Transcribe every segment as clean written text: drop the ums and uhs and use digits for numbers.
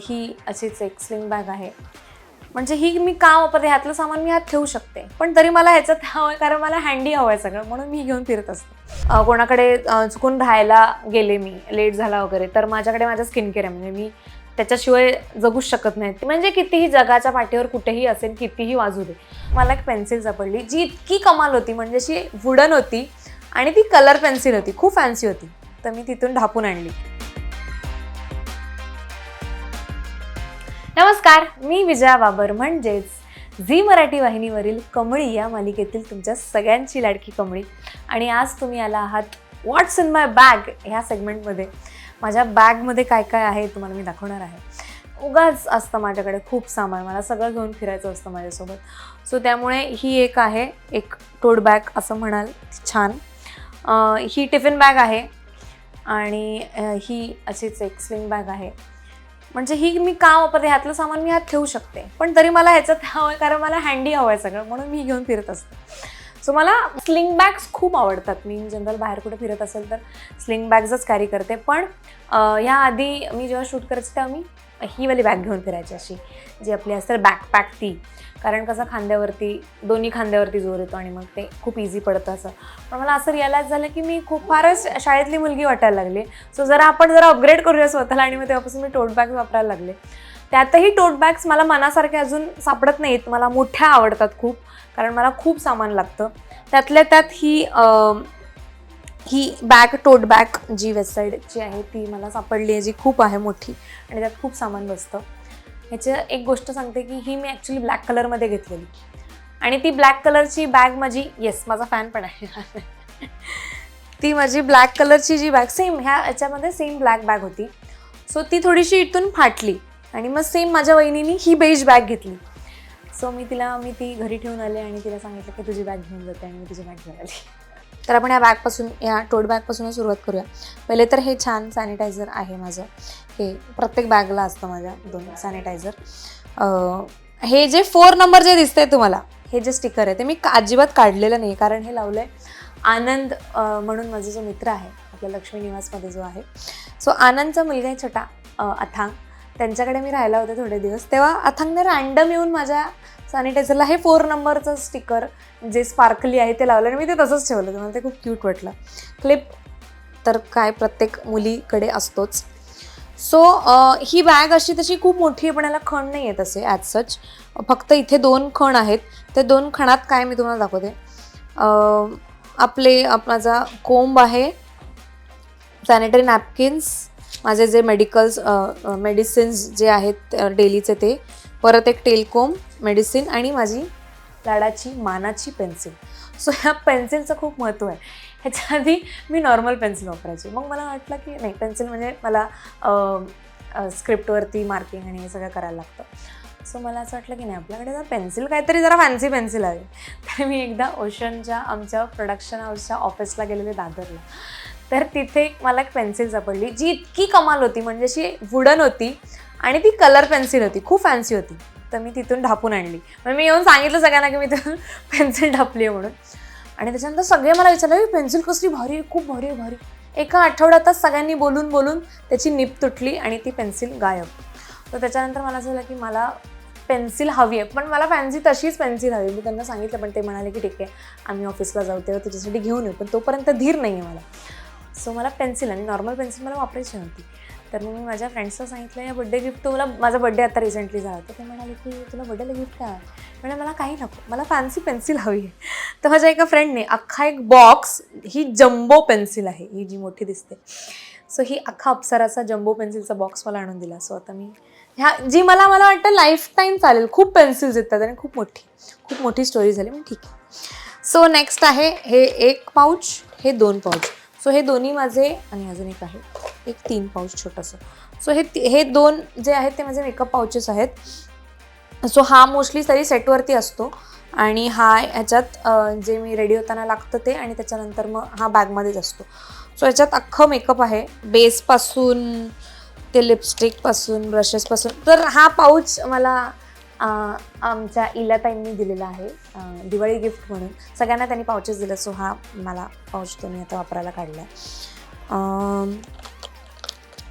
ही अशीच एक sling bag आहे. म्हणजे ही मी का वापरते, ह्यातलं सामान मी ह्यात ठेवू शकते, पण तरी मला ह्याच्यात हवं आहे कारण मला हँडी हवं आहे सगळं, म्हणून मी घेऊन फिरत असते. कोणाकडे चुकून राहायला गेले, मी लेट झाला वगैरे, तर माझ्याकडे माझं स्किन केअर आहे. म्हणजे मी त्याच्याशिवाय जगूच शकत नाही. म्हणजे कितीही जगाच्या पाठीवर कुठेही असेल, कितीही वाजू दे. मला एक पेन्सिल सापडली जी इतकी कमाल होती, म्हणजे अशी वुडन होती आणि ती कलर पेन्सिल होती, खूप फॅन्सी होती. तर मी तिथून ढापून आणली. नमस्कार, मी विजया बाबर, म्हणजेच झी मराठी वाहिनीवरील कमळी या मालिकेतील तुमच्या सगळ्यांची लाडकी कमळी. आणि आज तुम्ही आला आहात व्हॉट्स इन माय बॅग ह्या सेगमेंटमध्ये. माझ्या बॅगमध्ये काय काय आहे तुम्हाला मी दाखवणार आहे. उगाच असतं माझ्याकडे खूप सामान, मला सगळं घेऊन फिरायचं असतं माझ्यासोबत. सो त्यामुळे ही एक आहे, एक टोट बॅग असं म्हणाल, छान. ही टिफिन बॅग आहे आणि ही अशीच एक स्लिंग बॅग आहे. म्हणजे ही मी का वापरते, ह्यातलं सामान मी ह्यात ठेवू शकते, पण तरी मला ह्याच्यात हवं आहे कारण मला हँडी हवं आहे सगळं, म्हणून मी घेऊन फिरत असते. सो मला स्लिंग बॅग्स खूप आवडतात. मी इन जनरल बाहेर कुठे फिरत असेल तर स्लिंग बॅग्सच कॅरी करते. पण याआधी मी जेव्हा शूट करायचे तेव्हा मी ही वाली बॅग घेऊन फिरायची, अशी जी आपली असते बॅकपॅक ती. कारण कसं खांद्यावरती, दोन्ही खांद्यावरती जोर येतो आणि मग ते खूप इझी पडतं असं. पण मला असं रिअलाईज झालं की मी खूप फारच शाळेतली मुलगी वाटायला लागले. सो आपण जरा अपग्रेड करूया स्वतःला, आणि मग तेव्हापासून मी टोट बॅग वापरायला लागले. त्यातही टोट बॅग्स मला मनासारखे अजून सापडत नाहीत. मला मोठ्या आवडतात खूप, कारण मला खूप सामान लागतं. त्यातल्या त्यात ही बॅग, टोट बॅग जी वेबसाईटची आहे ती मला सापडली आहे, जी खूप आहे मोठी आणि त्यात खूप सामान बसतं. ह्याची एक गोष्ट सांगते की ही मी ॲक्च्युली ब्लॅक कलरमध्ये घेतलेली, आणि ती ब्लॅक कलरची बॅग माझी, येस माझा फॅन पण आहे ती माझी ब्लॅक कलरची जी बॅग, सेम याच्यामध्ये सेम ब्लॅक बॅग होती. सो ती थोडीशी इथून फाटली आणि मग सेम माझ्या वहिनीने ही बेज बॅग घेतली. सो मी ती घरी ठेवून आले आणि तिला सांगितलं की तुझी बॅग घेऊन जाते, आणि मी तुझी बॅग घेऊन आली. तर आपण या टोट बॅगपासून सुरुवात करूया. पहिले तर हे छान सॅनिटायझर आहे माझं. हे प्रत्येक बॅगला असतं माझ्या 2 सॅनिटायझर. हे जे 4 नंबर जे दिसतंय तुम्हाला, हे जे स्टिकर आहे ते मी अजिबात काढलेलं नाही, कारण हे लावलं आहे आनंद म्हणून माझा जो मित्र आहे आपल्या लक्ष्मी निवासमध्ये जो आहे. सो आनंदचा मुलगा आहे छोटा, अथांग. त्यांच्याकडे मी राहायला होते थोडे दिवस, तेव्हा अथांगने रँडम येऊन माझ्या सॅनिटायझरला हे 4 नंबरचं स्टिकर जे स्पार्कली आहे ते लावलं आणि मी ते तसंच ठेवलं. मला ते खूप क्यूट वाटलं. क्लिप तर काय प्रत्येक मुलीकडे असतोच. सो ही बॅग अशी तशी खूप मोठी आहे, पण याला खण नाही आहे तसे ॲज सच. फक्त इथे 2 खण आहेत. ते 2 खणात काय मी तुम्हाला दाखवते. माझा कोंब आहे, सॅनिटरी नॅपकिन्स, माझे जे मेडिसिन्स जे आहेत डेलीचे ते, परत एक टेलकोम, मेडिसिन आणि माझी लाडाची मानाची पेन्सिल. सो ह्या पेन्सिलचं खूप महत्त्व आहे. ह्याच्या आधी मी नॉर्मल पेन्सिल वापरायची. मग मला वाटलं की नाही, पेन्सिल म्हणजे मला स्क्रिप्टवरती मार्किंग आणि हे सगळं करायला लागतं. सो मला असं वाटलं की नाही, आपल्याकडे जर पेन्सिल काहीतरी जरा फॅन्सी पेन्सिल हवी. तर मी एकदा ओशनच्या आमच्या प्रोडक्शन हाऊसच्या ऑफिसला गेलेले दादरला. तर तिथे मला एक पेन्सिल सापडली जी इतकी कमाल होती, म्हणजे अशी वुडन होती आणि ती कलर पेन्सिल होती, खूप फॅन्सी होती. तर मी तिथून ढापून आणली. मग मी येऊन सांगितलं सगळ्यांना की मी तिथून पेन्सिल ढापली आहे म्हणून. आणि त्याच्यानंतर सगळे मला विचारलं की पेन्सिल कसली भारी, खूप भारी आहे, भारी. एका आठवड्यातच सगळ्यांनी बोलून त्याची निप तुटली आणि ती पेन्सिल गायब. तर त्याच्यानंतर मला असं झालं की मला पेन्सिल हवी आहे, पण मला फॅन्सी तशीच पेन्सिल हवी. मी त्यांना सांगितलं, पण ते म्हणाले की ठीक आहे, आम्ही ऑफिसला जाऊ तेव्हा तुझ्यासाठी घेऊन येऊ, पण तोपर्यंत धीर नाही आहे मला. सो मला पेन्सिल, आणि नॉर्मल पेन्सिल मला वापरायची नव्हती. तर मग मी माझ्या फ्रेंड्सला सांगितलं, या बड्डे गिफ्ट तुला, माझा बड्डे आता रिसेंटली झाला, तर ते म्हणाले की तुला बड्डेला गिफ्ट काय? म्हणजे मला काही नको, मला फॅन्सी पेन्सिल हवी आहे. तर माझ्या एका फ्रेंडने अख्खा एक बॉक्स, ही जम्बो पेन्सिल आहे, ही जी मोठी दिसते. सो ही अख्खा अप्सराचा जम्बो पेन्सिलचा बॉक्स मला आणून दिला. सो आता मी जी मला वाटतं लाईफ टाईम चालेल. खूप पेन्सिल्स येतात आणि खूप मोठी स्टोरी झाली, पण ठीक आहे. सो नेक्स्ट आहे हे 1 पाऊच, हे 2 पाऊच. सो हे दोन्ही माझे, आणि अजून एक आहे, एक 3 पाऊच छोटंसं. सो हे 2 जे आहेत ते माझे मेकअप पाऊचेस आहेत. सो हा मोस्टली तरी सेटवरती असतो, आणि ह्याच्यात जे मी रेडी होताना लागतं ते, आणि त्याच्यानंतर मग हा बॅगमध्येच असतो. सो ह्याच्यात अख्खं मेकअप आहे, बेसपासून ते लिपस्टिकपासून, ब्रशेसपासून. तर हा पाऊच मला आमच्या इलाताईंनी दिलेला आहे दिवाळी गिफ्ट म्हणून. सगळ्यांना त्यांनी पाऊचेस दिले. सो हा मला पाऊच तो मी आता वापरायला काढला आहे.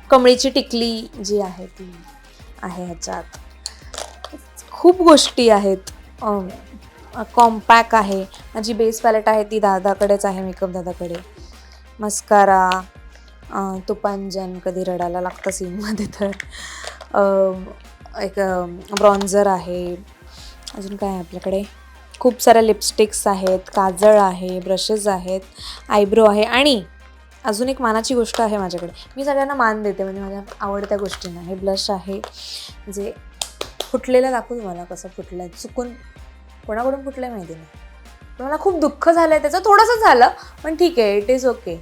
कमळीची टिकली जी आहे ती, आहे ह्याच्यात, खूप गोष्टी आहेत. कॉम्पॅक आहे, माझी बेस पॅलेट आहे ती दादाकडेच आहे, मेकअप दादाकडे. मस्कारा, तुपांजन कधी रडायला लागतं सीनमध्ये तर, एक ब्रॉन्झर आहे. अजून काय आहे आपल्याकडे, खूप साऱ्या लिपस्टिक्स आहेत, काजळ आहे, ब्रशेस आहेत, आयब्रो आहे. आणि अजून एक मानाची गोष्ट आहे माझ्याकडे, मी सगळ्यांना मान देते म्हणजे माझ्या आवडत्या गोष्टींना. हे ब्लश आहे, जे फुटलेलं दाखवू तुम्हाला कसं फुटलं आहे, चुकून कोणाकडून फुटलं आहे माहिती नाही, पण मला खूप दुःख झालं आहे त्याचं, थोडंसं झालं पण ठीक आहे, इट इज ओके.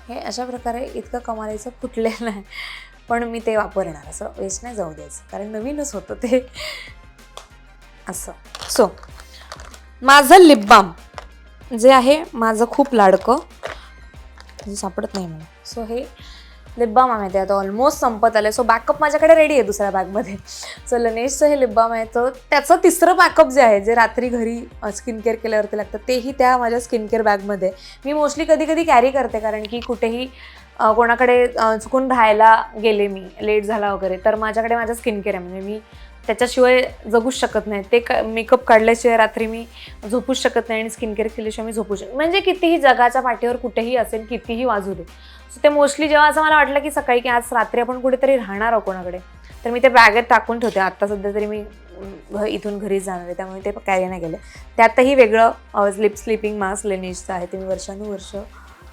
हे अशा प्रकारे इतकं कमालीचं फुटलेलं आहे, पण मी ते वापरणार, असं वेस्ट नाही जाऊ द्यायचं कारण नवीनच होतं ते असं. सो माझं लिप बाम जे आहे माझं खूप लाडकं, सापडत नाही मला. सो हे लिप बाम आहे, ते आता ऑलमोस्ट संपत आलं. सो बॅकअप माझ्याकडे रेडी आहे दुसऱ्या बॅगमध्ये. सो लनेशचं हे लिप बाम आहे, तर त्याचं तिसरं बॅकअप जे आहे, जे रात्री घरी स्किन केअर केल्यावरती लागतं, तेही त्या माझ्या स्किन केअर बॅगमध्ये मी मोस्टली कधी कधी कॅरी करते, कारण की कुठेही कोणाकडे चुकून राहायला गेले, मी लेट झाला वगैरे, तर माझ्याकडे माझं स्किन केअर आहे, म्हणजे मी त्याच्याशिवाय जगूच शकत नाही. ते मेकअप काढल्याशिवाय रात्री मी झोपूच शकत नाही आणि स्किन केअर केल्याशिवाय मी झोपू शकत, म्हणजे कितीही जगाच्या पाठीवर कुठेही असेल, कितीही वाजू दे. सो ते मोस्टली जेव्हा असं मला वाटलं की सकाळी की आज रात्री आपण कुठेतरी राहणार आहोत कोणाकडे, तर मी ते बॅगेत टाकून ठेवते. आत्ता सध्या तरी मी इथून घरीच जाणार आहे, त्यामुळे ते कॅरी नाही केलं. त्यातही वेगळं स्लीपिंग मास्क लेनेशचं आहे, ते मी वर्षानुवर्ष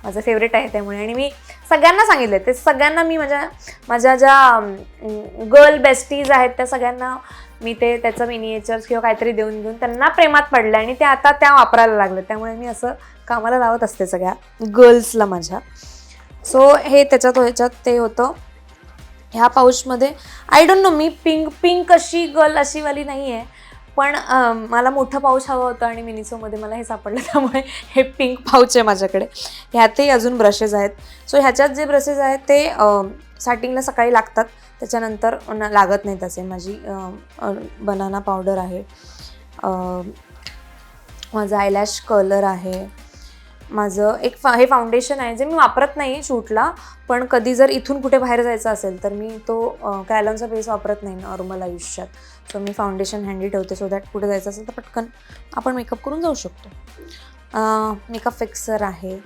माझं फेवरेट आहे त्यामुळे. आणि मी सगळ्यांना सांगितलं ते, सगळ्यांना मी माझ्या ज्या गर्ल बेस्टीज आहेत त्या सगळ्यांना मी त्याचं मिनिएचर्स किंवा काहीतरी देऊन त्यांना प्रेमात पडलं आणि ते आता त्या वापरायला लागलं, त्यामुळे मी असं कामाला लावत असते सगळ्या गर्ल्सला माझ्या. सो हे ह्याच्यात ते होतं. ह्या पाऊचमध्ये आय डोंट नो, मी पिंक अशी गर्ल अशीवाली नाही आहे, पण मला मोठं पाऊच हवं होतं आणि मिनिसोमध्ये मला हे सापडलं, त्यामुळे हे पिंक पाऊच आहे माझ्याकडे. ह्यातही अजून ब्रशेस आहेत. सो ह्याच्यात जे ब्रशेस आहेत ते स्टार्टिंगला सकाळी लागतात, त्याच्यानंतर लागत नाहीत असे. माझी बनाना पावडर आहे, माझं आयलॅश कलर आहे, माझं हे फाउंडेशन आहे जे मी वापरत नाही शूटला, पण कधी जर इथून कुठे बाहेर जायचं असेल तर मी तो कॅलॉनचा बेस वापरत नाही नॉर्मल आयुष्यात. सो मी फाउंडेशन हँडी ठेवते, सो दॅट कुठे जायचं असेल तर पटकन आपण मेकअप करून जाऊ शकतो. मेकअप फिक्सर आहे.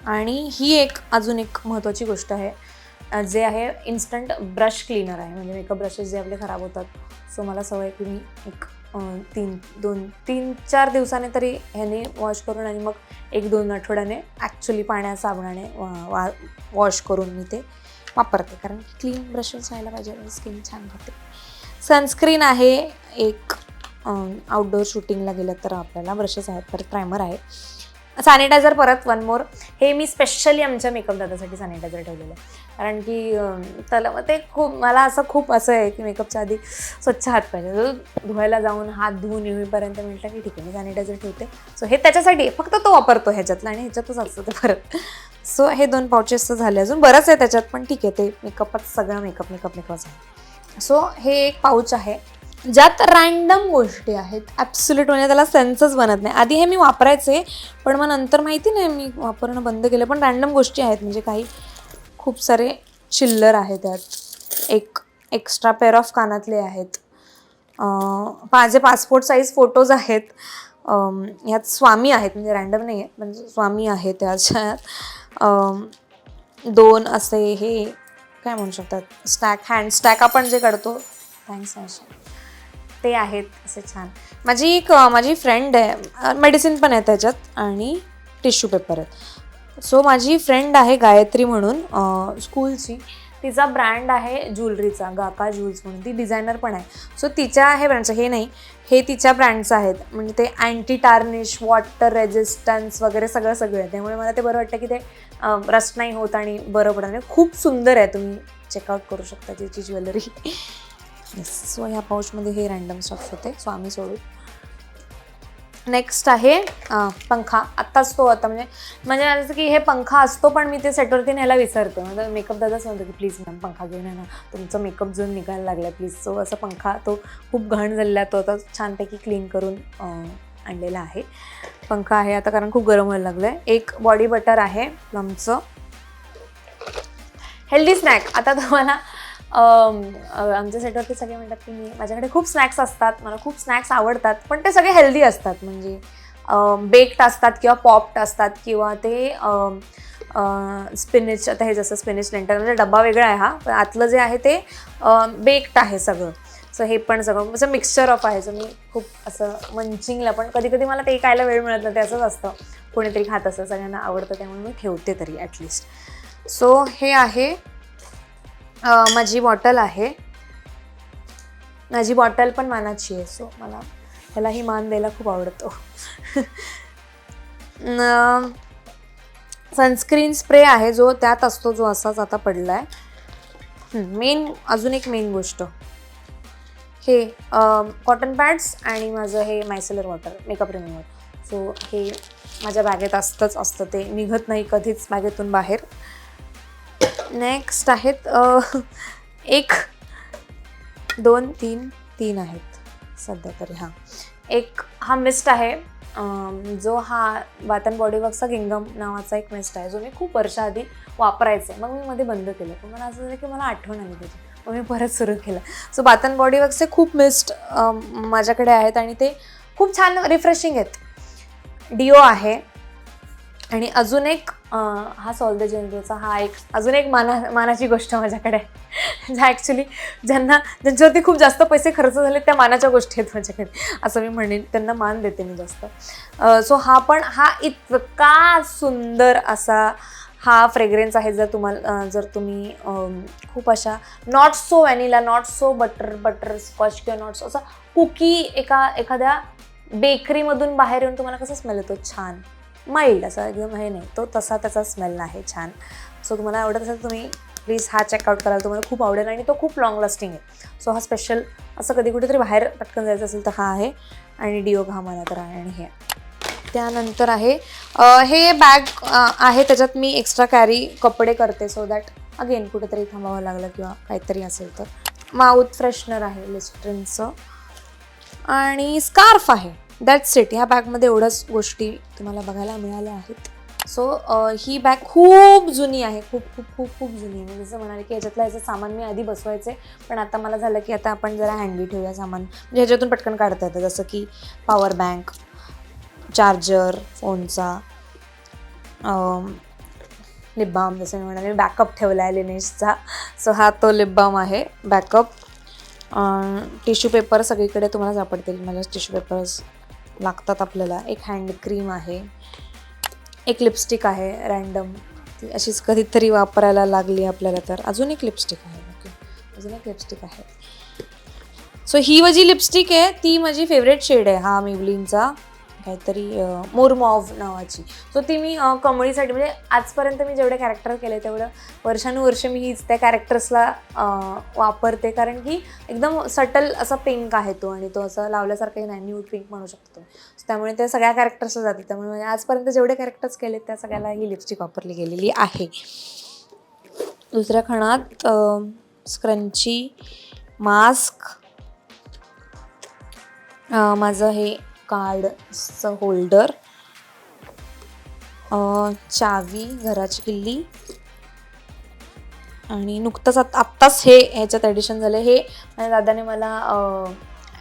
आणि ही अजून एक महत्त्वाची गोष्ट आहे, जे आहे इन्स्टंट ब्रश क्लीनर आहे. म्हणजे मेकअप ब्रशेस जे आपले खराब होतात, सो मला सवय की मी 3-4 दिवसाने तरी ह्याने वॉश करून आणि मग 1-2 आठवड्याने ॲक्च्युली साबणाने वॉश करून मी ते वापरते, कारण क्लीन ब्रशेस व्हायला पाहिजे, स्किन छान राहते. सनस्क्रीन आहे एक, आउटडोअर शूटिंगला गेलं तर आपल्याला ब्रशेस आहेत, परत प्रायमर आहे, सॅनिटायझर परत वन मोर. हे मी स्पेशली आमच्या मेकअप दादासाठी सॅनिटायझर ठेवलेलं आहे, कारण की त्याला ते मला खूप असं आहे की मेकअपच्या आधी स्वच्छ हात पाहिजे. धुवायला जाऊन हात धुवून येईपर्यंत म्हटलं की ठीक आहे मी सॅनिटायझर ठेवते. सो हे त्याच्यासाठी फक्त तो वापरतो ह्याच्यातला, आणि ह्याच्यातच असतं ते परत. सो हे 2 पाउचेसचं झाले, अजून बरंच आहे त्याच्यात, पण ठीक आहे, ते मेकअपच सगळं मेकअपच आहे. सो हे एक पाऊच आहे ज्यात रँडम गोष्टी आहेत, ॲब्सोल्यूट, म्हणजे त्याला सेन्सच बनत नाही. आधी हे मी वापरायचे, पण मग नंतर माहिती नाही मी वापरणं बंद केलं. पण रँडम गोष्टी आहेत, म्हणजे काही खूप सारे चिल्लर आहे त्यात. एक एक्स्ट्रा पेअर ऑफ कानातले आहेत, माझे पासपोर्ट साईज फोटोज आहेत, ह्यात स्वामी आहेत, म्हणजे रँडम नाही आहेत, म्हणजे स्वामी आहे त्याच्यात. 2 असे हे काय म्हणू शकतात, हँड स्टॅक आपण जे काढतो, थँक्स ते आहेत असे छान. माझी फ्रेंड आहे, मेडिसिन पण आहे त्याच्यात आणि टिश्यू पेपर आहेत. सो माझी फ्रेंड आहे गायत्री म्हणून, स्कूलची, तिचा ब्रँड आहे ज्वेलरीचा, गाका ज्वेल्स म्हणून, ती डिझायनर पण आहे. सो तिच्या हे ब्रँडचं, हे नाही, हे तिच्या ब्रँडचं आहेत, म्हणजे ते अँटी टार्निश, वॉटर रेजिस्टन्स वगैरे सगळं आहे. त्यामुळे मला ते बरं वाटतं की ते रस्ट नाही होत आणि बरं पडतं. खूप सुंदर आहे, तुम्ही चेकआउट करू शकता तिची ज्वेलरी. येस. सो ह्या पाऊचमध्ये हे रँडम स्टफ्स होते, स्वामी सोडून. नेक्स्ट आहे पंखा. आत्ताच तो आता म्हणजे जसं की हे पंखा असतो, पण मी ते सेटवरती न्यायला विसरते. म्हणजे मेकअप दादाच म्हणतो की प्लीज मॅम पंखा घेऊन या ना, तुमचं मेकअप जो निघायला लागला प्लीज. सो असं पंखा तो खूप घाण झालेला, तो आता छानपैकी क्लीन करून आणलेला आहे. पंखा आहे आता, कारण खूप गरम व्हायला लागलं आहे. एक बॉडी बटर आहे प्लमचं. हेल्दी स्नॅक, आता तुम्हाला आमच्या सेटवरती सगळे म्हणतात की माझ्याकडे खूप स्नॅक्स असतात, मला खूप स्नॅक्स आवडतात, पण ते सगळे हेल्दी असतात. म्हणजे बेक्ड असतात किंवा पॉप्ड असतात किंवा ते स्पिनिच, आता हे जसं स्पिनिच लेंटर म्हणजे डब्बा वेगळा आहे हा, पण आतलं जे आहे ते बेक्ड आहे सगळं. सो हे पण सगळं असं मिक्सचर ऑफ आहे. सो मी खूप असं मंचिंगला, पण कधी कधी मला ते खायला वेळ मिळत नाही, ते असंच असतं, कोणीतरी खात असतं, सगळ्यांना आवडतं, त्यामुळे मी ठेवते तरी ॲटलिस्ट. सो हे आहे माझी बॉटल आहे. माझी बॉटल पण मानाची आहे, सो मला ह्यालाही मान द्यायला खूप आवडतो. सनस्क्रीन स्प्रे आहे जो त्यात असतो, जो असाच आता पडला आहे. अजून एक मेन गोष्ट, हे कॉटन पॅड्स आणि माझं हे मायसेलर वॉटर मेकअप रिमूव्हर. सो हे माझ्या बॅगेत असतं, ते निघत नाही कधीच बॅगेतून बाहेर. नेक्स्ट आहेत 1 2 3 आहेत सध्या तरी. हा मिस्ट आहे, जो हा बाथ अँड बॉडी वर्कचा किंगडम नावाचा एक मिस्ट आहे, जो मी खूप वर्षाआधी वापरायचे, मग मी मध्ये बंद केलं, पण मला असं झालं की मला आठवण आली त्याची, मग मी परत सुरू केलं. सो बाथ अँड बॉडी वर्कचे खूप मिस्ट माझ्याकडे आहेत आणि ते खूप छान रिफ्रेशिंग आहेत. डिओ आहे आणि अजून एक हा सॉल्व द जेनरोचा हा एक अजून एक मानाची गोष्ट माझ्याकडे आहे, ज्या ॲक्च्युली ज्यांच्यावरती खूप जास्त पैसे खर्च झाले त्या मानाच्या गोष्टी आहेत माझ्याकडे, असं मी म्हणेन, त्यांना मान देते मी जास्त. सो हा इतका सुंदर असा हा फ्रेग्रेन्स आहे. जर तुम्ही खूप अशा not so vanilla, not so butterscotch किंवा नॉट सो असा कुकी एखाद्या बेकरीमधून बाहेर येऊन तुम्हाला कसा स्मेल येतो, छान माइल्ड असा, एकदम हे नाही, तो तसा त्याचा स्मेल आहे छान. सो तुम्हाला आवडत असेल तुम्ही प्लीज हा चेकआउट कराल, तुम्हाला खूप आवडेल आणि तो खूप लॉंग लास्टिंग आहे. सो हा स्पेशल असं कधी कुठेतरी बाहेर पटकन जायचं असेल तर हा आहे. आणि डिओ घामाला तर आहे. आणि हे त्यानंतर आहे हे बॅग आहे, त्याच्यात मी एक्स्ट्रा कॅरी कपडे करते, सो दॅट अगेन कुठेतरी थांबावं लागलं किंवा काहीतरी असेल तर. माउथ फ्रेशनर आहे लिस्ट्रिनचं आणि स्कार्फ आहे. That's it. ह्या बॅगमध्ये एवढंच गोष्टी तुम्हाला बघायला मिळाल्या आहेत. सो ही बॅग खूप जुनी आहे, खूप खूप खूप खूप जुनी आहे. मी जसं म्हणाले की ह्याचं सामान मी आधी बसवायचे, पण आता मला झालं की आता आपण जरा हँडी ठेवूया सामान, म्हणजे ह्याच्यातून पटकन काढता येतं, जसं की पॉवर बँक, चार्जर फोनचा, लिप बाम, जसं मी म्हणाले बॅकअप ठेवला आहे लिनेशचा. सो हा तो लिप बाम आहे बॅकअप. टिश्यू पेपर सगळीकडे तुम्हाला सापडतील, मला टिश्यू पेपर्स लागतात आपल्याला. एक हँड क्रीम आहे, एक लिपस्टिक आहे रँडम, ती अशीच कधीतरी वापरायला लागली आपल्याला तर. अजून एक लिपस्टिक आहे, ओके, अजून एक लिपस्टिक आहे. सो ही जी लिपस्टिक आहे ती माझी फेवरेट शेड आहे, हा मेवलिनचा काहीतरी मोर मॉव्ह नावाची. सो ती मी कमळीसाठी, म्हणजे आजपर्यंत मी जेवढे कॅरेक्टर केले तेवढं वर्षानुवर्ष मी हीच त्या कॅरेक्टर्सला वापरते, कारण की एकदम सटल असा पिंक आहे तो, आणि तो असं लावल्यासारखंही नाही, न्यूड पिंक म्हणू शकतो. त्यामुळे ते सगळ्या कॅरेक्टर्सला जाते, त्यामुळे आजपर्यंत जेवढे कॅरेक्टर्स केले त्या सगळ्याला ही लिपस्टिक वापरली गेलेली आहे. दुसऱ्या खणात स्क्रंची, मास्क, माझं हे कार्डचं होल्डर, चावी, घराची किल्ली, आणि नुकतंच आत्ताच ह्याच्यात ॲडिशन झालं, हे माझ्या दादाने मला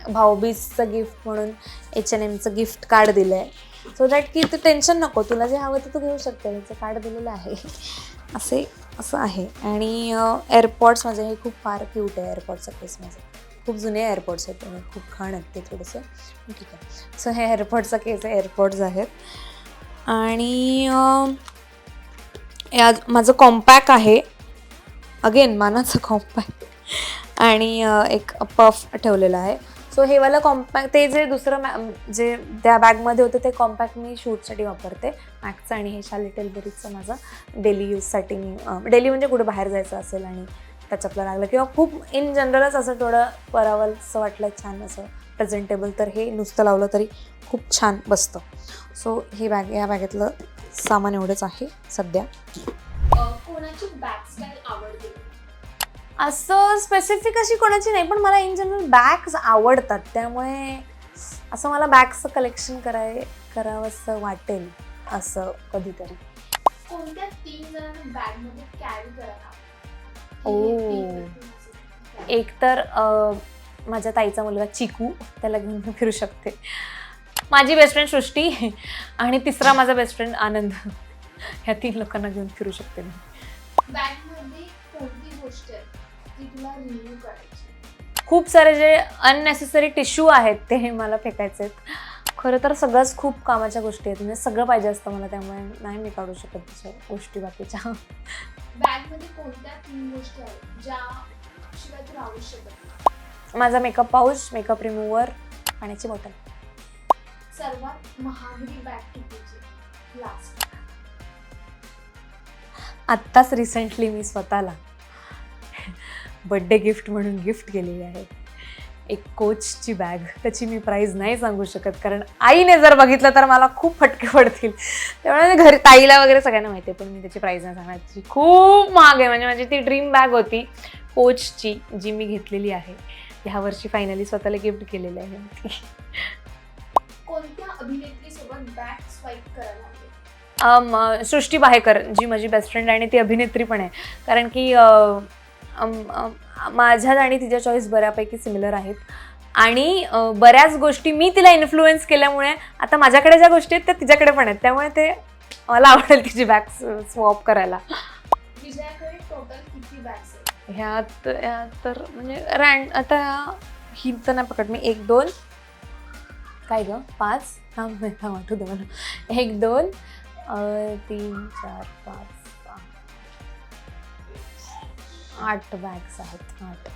भाऊबीजचं गिफ्ट म्हणून H&Mचं गिफ्ट कार्ड दिलं आहे. सो दॅट की तू टेन्शन नको, तुला जे हवं ते तू घेऊ शकते, ह्याचं कार्ड दिलेलं आहे. असं आहे. आणि एअरपॉड्स माझे हे खूप फार क्यूट आहे. एअरपॉडचा केस माझं खूप जुने एअरपॉड्स आहेत, त्यामुळे खूप घाण आहेत ते थोडंसं, ठीक आहे. सो हे एअरपॉडचा केस आहे, एअरपॉड्स आहेत. आणि माझं कॉम्पॅक आहे, अगेन मानाचं कॉम्पॅक्ट, आणि एक पफ ठेवलेला आहे. सो हे वाला कॉम्पॅक्ट, ते जे दुसरं जे त्या बॅगमध्ये होतं ते कॉम्पॅक्ट मी शूटसाठी वापरते मॅक्सचं, आणि हे शाली टेलबरीचं माझं डेली यूजसाठी, मी डेली म्हणजे कुठे बाहेर जायचं असेल आणि त्याच्यातलं लागलं, किंवा खूप इन जनरलच असं थोडं परावलचं वाटलं छान असं प्रेझेंटेबल, तर हे नुसतं लावलं तरी खूप छान बसतं. सो या बॅगेतलं सामान एवढंच आहे सध्या. कोणाची बॅगस्टाईल आवडते? असं स्पेसिफिक अशी कोणाची नाही, पण मला इन जनरल बॅग्स आवडतात, त्यामुळे असं मला बॅग्सचं कलेक्शन करावंसं वाटेल असं कधीतरी. कोणत्या 3 जणांना बॅगमध्ये कॅरी करायला? एक तर माझ्या ताईचा मुलगा चिकू, त्याला घेऊन मी फिरू शकते. माझी बेस्ट फ्रेंड सृष्टी आणि तिसरा माझा बेस्ट फ्रेंड आनंद. ह्या 3 लोकांना घेऊन फिरू शकते मी. बॅगमध्ये कोणती गोष्ट आहे ती तुला रिन्यू करायची? खूप सारे जे अननेसेसरी टिश्यू आहेत ते मला फेकायचे आहेत. खरं तर सगळंच खूप कामाच्या गोष्टी आहेत, म्हणजे सगळं पाहिजे असतं मला, त्यामुळे नाही मी काढू शकत त्याच्या गोष्टी बाकीच्या. बॅगमध्ये कोणत्या 3 गोष्टी आहेत ज्या शिवाय तू राहू शकत नाही? माझा मेकअप पाऊच, मेकअप रिमूव्हर, पाण्याची बॉटल. सर्वात महागडी बॅग कितीची लास्ट? आत्ताच रिसेंटली मी स्वतःला बड्डे गिफ्ट म्हणून गिफ्ट केलेली आहे एक कोचची बॅग. त्याची मी प्राईस नाही सांगू शकत, कारण आईने जर बघितलं तर मला खूप फटके पडतील. त्यामुळे घरी ताईला वगैरे सगळ्यांना माहिती आहे, पण मी त्याची प्राईस नाही सांगणार. ती खूप महाग आहे, म्हणजे माझी ती ड्रीम बॅग होती कोचची, जी मी घेतलेली आहे. ह्या वर्षी फायनली स्वतःला गिफ्ट केलेली आहे ती. कोणत्या अभिनेत्रीसोबत बॅग स्वाईप करायला आवडेल? सृष्टी बाहेकर, जी माझी बेस्ट फ्रेंड आहे आणि ती अभिनेत्री पण आहे. कारण की माझ्यात आणि तिच्या चॉईस बऱ्यापैकी सिमिलर आहेत आणि बऱ्याच गोष्टी मी तिला इन्फ्लुएन्स केल्यामुळे आता माझ्याकडे ज्या गोष्टी आहेत त्या तिच्याकडे पण आहेत. त्यामुळे ते मला आवडेल तिची बॅग स्वॉप करायला. विजयाकडे टोटल किती बॅग्स आहेत? ह्यात तर म्हणजे आता ही तर नाही पकड मी. 1 2 काय ग 5 थांब आठवू दे मला. 1 2 3 4 5 8 बॅग्स आहेत. 8.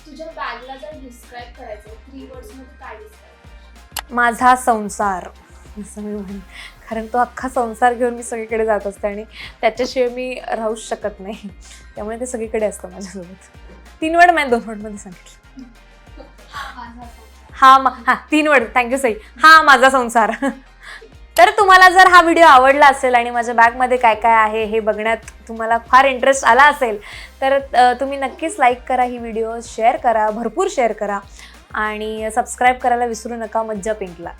तुझ्या बॅगला जर डिस्क्राईब करायचं 3 वर्ड्स मध्ये काय डिस्क्राईब? माझा संसार असं मी म्हणेन, कारण तो अख्खा संसार घेऊन मी सगळीकडे जात असते आणि त्याच्याशिवाय मी राहूच शकत नाही. त्यामुळे ते सगळीकडे असतं माझ्यासोबत. 3 वर्ड नाही 2 वर्डमध्ये सांगितलं. माझा 3 वर्ड. थँक्यू सई. हा माझा संसार. तर तुम्हाला जर हा व्हिडिओ आवडला असेल आणि माझ्या बॅगमध्ये काय काय आहे हे बघण्यात तुम्हाला फार इंटरेस्ट आला असेल तर तुम्ही नक्कीच लाईक करा ही व्हिडिओ, शेअर करा, भरपूर शेअर करा आणि सबस्क्राईब करायला विसरू नका मज्जा पिंकला.